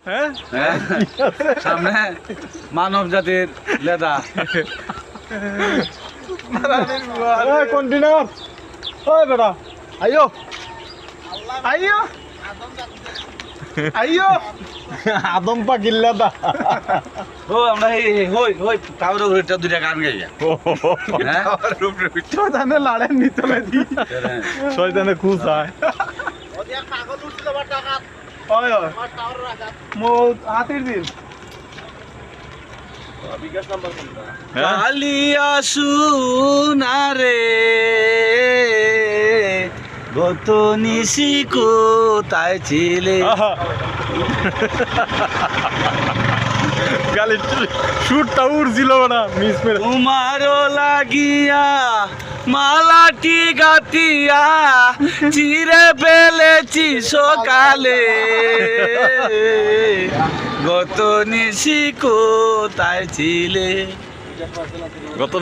হ্যাঁ সামনে মানব জাতির লেদা কন্টিনিউ ওই বেটা আইও আইও আইও আদম পাকিল্লা দা ও আমরা হই হই টাওয়ার উপরে দুইটা গান গাইয়া হ্যাঁ শয়তানে লাড়েন নিতলে দি শয়তানে খুশায় ওই ওই মো হাতির দিন কালিয়া সুনারে গত নিশি কোথায় ছিলে গালি শুটটা উড়ছিল না মিস মেরে তোমারও লাগিয়া মালাটি গাতিয়া চিরে ফেলেছি সকালে গত নিশি কোথায় ছিলে গত